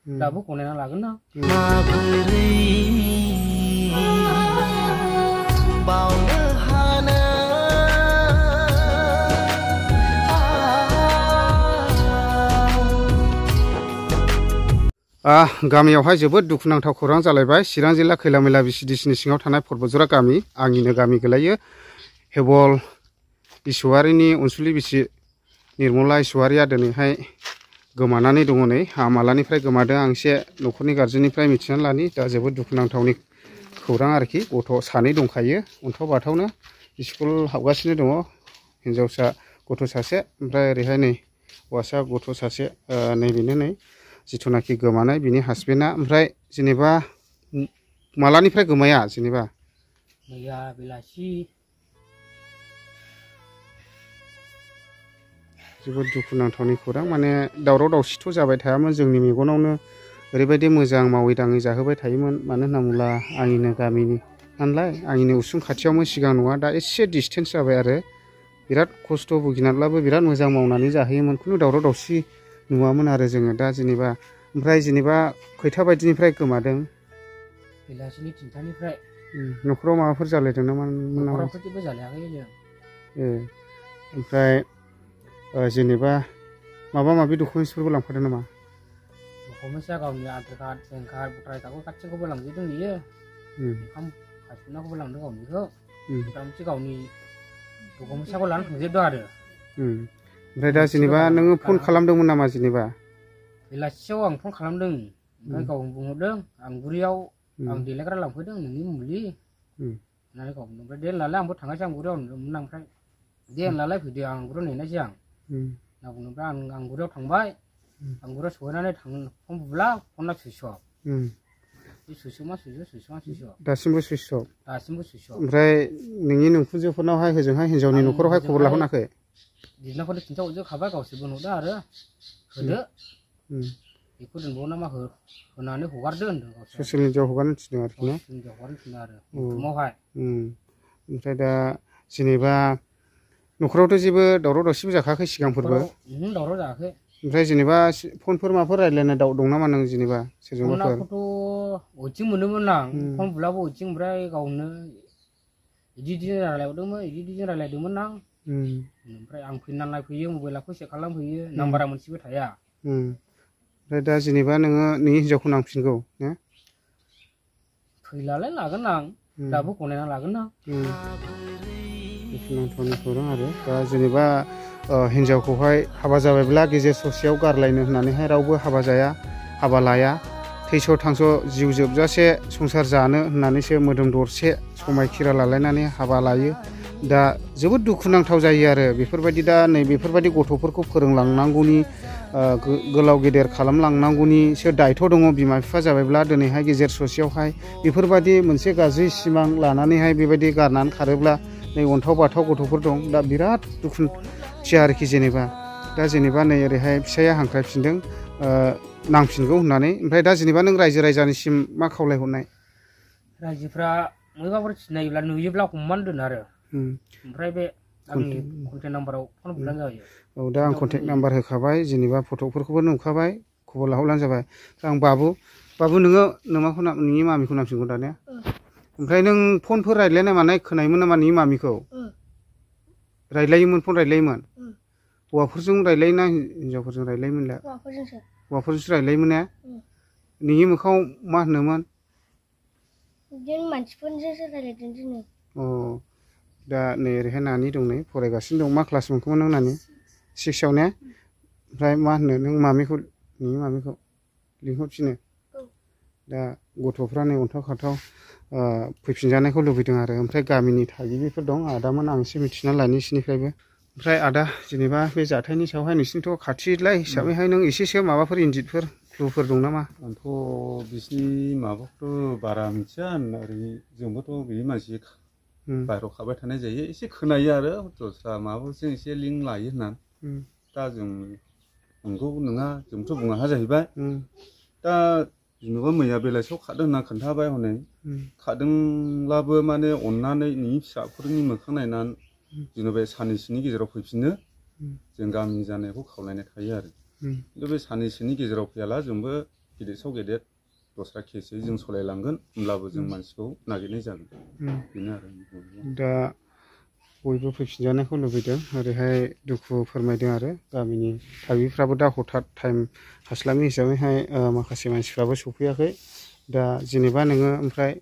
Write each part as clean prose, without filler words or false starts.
दाबो गनायना लागोन ना गामियावहाय जोबोद दुखुनांथाव खौरां जालायबाय। चिरां जिल्ला खैलामैला बिसिडिसिनि सिङाव थानाय परबतजरा गामि, आंनिनो गामि गोलैयो। हेबल इसवारिनि अनसुलि बिसि निर्मला इसवारिया दिनैहाय गोमानानै दङ नै। मालानिफ्राय गोमादों आं एसे न'खरनि गारजेननिफ्राय मिथिनानै लानि। दा जोबोद दुखुनांथावनि खौरां आरोखि। गथ' सानै दंखायो अन्थाव बाथावनो, स्कुल हाबगासिनो दङ। हिनजावसा गथ' सासे, ओमफ्राय ओरैहाय नै हौवासा गथ' सासे। नैबेनो नै जिथुनाखि गोमानाय बिनि हासबेन्डआ। ओमफ्राय जेनेबा मालानिफ्राय गोमाया जेनेबा? मैया बेलासि। जोबोद दुखुनांथावनि खौरां। माने दावराव दावसिथ' जाबाय थायामोन जोंनि मेगनावनो। ओरैबायदि मोजां मावै दाङै जाहोबाय थायोमोन। मानो होनना बुङोब्ला आंनिनो गामिनि नालाय, आंनिनो उसुं खाथियावमोन सिगां न'आ। दा एसे डिसटेन्स जाबाय आरो। बिराद खस्थ' भुगिनाब्लाबो बिराद मोजां मावनानै जाहोयोमोन। खुनु दावराव दावसि नुवामोन आरो जोङो। दा जेनेबा ओमफ्राय जेनेबा खैथा बायदिनिफ्राय गोमादों? बेलासिनि 3थानिफ्राय। न'खराव माबाफोर जालायदों नामा? न'खरावथ' जेबो जालायाखै जों। ओमफ्राय जेनेबा माबा माबि डकुमेन्टसफोरबो लांफादों नामा? डकुमेन्टसा गावनि आधार कार्ड, पेन कार्ड, भटार आइडिखौ गासैखौबो लांजोबदों बियो। ओंखाम हासबेन्डखौबो लांदों गावनिखौ। मथा मथि गावनि डकुमेन्टसखौ लानानै थांजोबदों आरो। ओमफ्राय दा जेनेबा नोङो फन खालामदोंमोन नामा जेनेबा? बेलासियाव आं फन खालामदों। ओमफ्राय गाव बुंहरदों आंगुरियाव आं देलायग्रा लांफैदों नोंनि मुलि होननानै गाव बुंदों। ओमफ्राय दे होनलाय आंबो थांनोसै आंगुरियाव होनदोंमोन। ओमफ्राय दे होनलाय फैदो आं आंगुरियाव नेनायसै आं होनना बुंदों। ओमफ्राय आं आंगुरियाव थांबाय। आंगुरियाव सहैनानै फन बुब्ला फना सुइस अफ। दासिमबो सुइस अफ? दासिमबो सुइस अफ। ओमफ्राय नोंनि नोंखुनजोफोरनावहाय हजोंहाय हिनजावनि न'खरावहाय खबर लाहरनाखै? बिदिनाखौथ' खिन्थाहरजोबखाबाय, गावसोरबो नुदों आरो होदो बेखौ दोनबाव नामा होनानै हगारदो होनदों। ससियेल मिडियाआव हगारनो थिनदों आरोखि ना? हगारनो थिनदों आरो बुथुमावहाय। ओमफ्राय दा जेनेबा न'खरावथ' जेबो दावराव दावसिबो जाखायाखै सिगांफोरबो? दावराव जायाखै। ओमफ्राय जेनेबा फनफोर माबाफोर रायज्लायनाय दं नामा नों जेनेबा सोरजोंबाफोर? फनाखौथ' अइथिं मोनोमोन आं। फन बुलाबो अइथिं। ओमफ्राय गावनो बिदि रायज्लायदोंमोन आं। ओमफ्राय आं फैना नायफैयो, मबाइलखौ चेक खालामफैयो, नाम्बारा मोनसेबो थाया। ओमफ्राय दा जेनेबा नोङो नोंनि हिनजावखौ नांफिनगौ ने? फैलालाय लागोन आं, दाबो गनायना लागोन आं। दुखुनांथावनि खौरां आरो। दा जेनेबा हिनजावखौहाय हाबा जाबायब्ला गेजेर ससेयाव गारलायनो होननानैहाय रावबो हाबा जाया, हाबा लाया। थैस' थांस' जिउ जोबजासे संसार जानो होननानैसो मोदोम दरसे समायखिरा लालायनानै हाबा लायो। दा जोबोद दुखुनांथाव जायो आरो। बेफोरबायदि दा नै बेफोरबायदि गथ'फोरखौ फोरोंलांनांगौनि, गोलाव गेदेर खालामलांनांगौनिसो दायथ' दङ बिमा बिफा जाबायब्ला। दिनैहाय गेजेर ससेयावहाय बेफोरबायदि मोनसे गाज्रि सिमां लानानैहाय बेबायदि गारनानै खारोब्ला नै अन्थाव बाथाव गथ'फोर दं। दा बिराद दुखुथिया आरोखि जेनेबा। दा जेनेबा नै ओरैहाय फिसाइया हांख्रायफिनदों नांफिनगौ होननानै। ओमफ्राय दा जेनेबा नों रायजो राजानिसिम मा खावलायहरनाय? रायजोफ्रा माबाफोर सिनायोब्ला नुयोब्ला हमनानै दोन आरो। ओमफ्राय बे आंनि कन्टेक्ट नाम्बाराव फन बुंब्लानो जाबाय। औ दा आं कन्टेक्ट नाम्बार होखाबाय, जेनेबा फट'फोरखौबो नुखाबाय, खबर लाहरब्लानो जाबाय। आं बाबु नोङो नोंनि मामिखौ नांफिनगौ दानिया? ओमफ्राय नों फनफोर रायज्लायनाय मानाय खोनायोमोन नामा नोंनि मामिखौ? रायज्लायोमोन, फन रायज्लायोमोन? हौवाफोरजों रायज्लायोना हिनजावफोरजों रायज्लायोमोनलाय? हौवाफोरजोंसो रायज्लायोमोन ने? नोंनि मोखाङाव मा होनोमोन? बिदिनो मानसिफोरजोंसो रायज्लायदों दिनै। दा नै ओरैहाय नानि दं, नै फरायगासिनो दं। मा क्लास मोनखोमोन नों नानि? 6आव ने? ओमफ्राय मा होनो नों नोंनि मामिखौ लिंहरफिनो? दा गथ'फ्रा नै अन्थाव खाथाव फैफिनजानायखौ लुबैदों आरो। ओमफ्राय गामिनि थागिबिफोर दं, आदामोन, आं एसे मिथिना लानि बिसोरनिफ्रायबो। ओमफ्राय आदा जेनेबा बे जाथायनि सायावहाय नोंसिनिथ' खाथिलाय हिसाबैहाय नों एसेसो माबाफोर इन्जितफोर क्लुफोर दं नामा? आंथ' बिसिनि माबाखौथ' बारा मिथिया। ओरै जोंबोथ' बे मानसि बाहेरायाव खाबाय थानाय जायो, एसे खोनायो आरो दस्रा माबाफोरजों एसे लिंक लायो होननानै। दा जों नंगौ नङा जोंथ' बुंनो हाया जाहैबाय। दा जेनेबा मैया बेलासियाव खारदों होनना खोन्थाबाय। हनै खारदोंब्लाबो माने अननानै नोंनि फिसाफोरनि मोखां नायनानै जेनेबा साननैसोनि गेजेराव फैफिननो जों गामिनि जानायखौ खावलायनाय थायो आरो। खिन्थु बे साननैसोनि गेजेराव फैयाला जोंबो गेदेर साव गेदेर दस्रा केसै जों सालायलांगोन होमब्लाबो जों मानसिखौ नागिरनाय जागोन बेनो आरो दा बयबो फैफिनजानायखौ लुबैदों ओरैहाय दुखु फोरमायदों आरो गामिनि थागिबिफ्राबो दा हठात टाइम हास्लाबि हिसाबैहाय माखासे मानसिफ्राबो सफैयाखै दा जेनेबा नोङो ओमफ्राय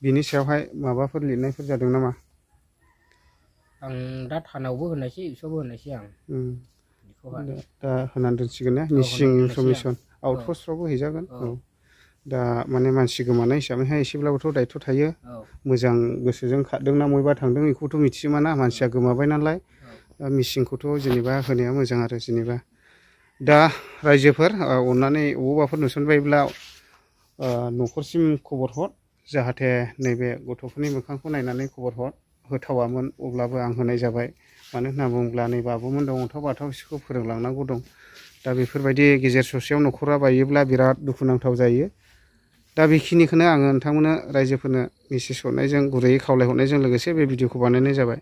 बिनि सायावहाय माबाफोर लिरनायफोर जादों नामा? आं दा थानायावबो होनायसै इसावबो होनायसै आं दा होनानै दोनसिगोन ना मिसिं इनफरमेसन आउटपस्टफ्रावबो हैजागोन दा माने मानसि गोमानाय हिसाबैहाय एसेब्लाबोथ' दायथ' थायो मोजां गोसोजों खारदोंना बबेबा थांदों बेखौथ' मिथिजोबाना मानसिया गोमाबाय नालाय मिसिंखौथ' जेनेबा होनाया मोजां आरो जेनेबा दा रायजोफोर अननानै बबावबाफोर नुसनबायब्ला न'खरसिम खबर हर जाहाथे नैबे गथ'फोरनि मोखांखौ नायनानै खबर हर होथावामोन अब्लाबो आं होनाय जाबाय मानो होनना बुङोब्ला नै बाबुमोन दं अन्थाव बाथाव बिसोरखौ फोरोंलांनांगौ दं दा बेफोरबायदि गेजेर ससेयाव न'खरा बायोब्ला बिराद दुखुनांथाव जायो दा बेखिनिखौनो आङो नोंथांमोननो रायजोफोरनो मेसेज हरनायजों गुरैयै खावलायहरनायजों लोगोसे बे भिडिअखौ बानायनाय जाबाय।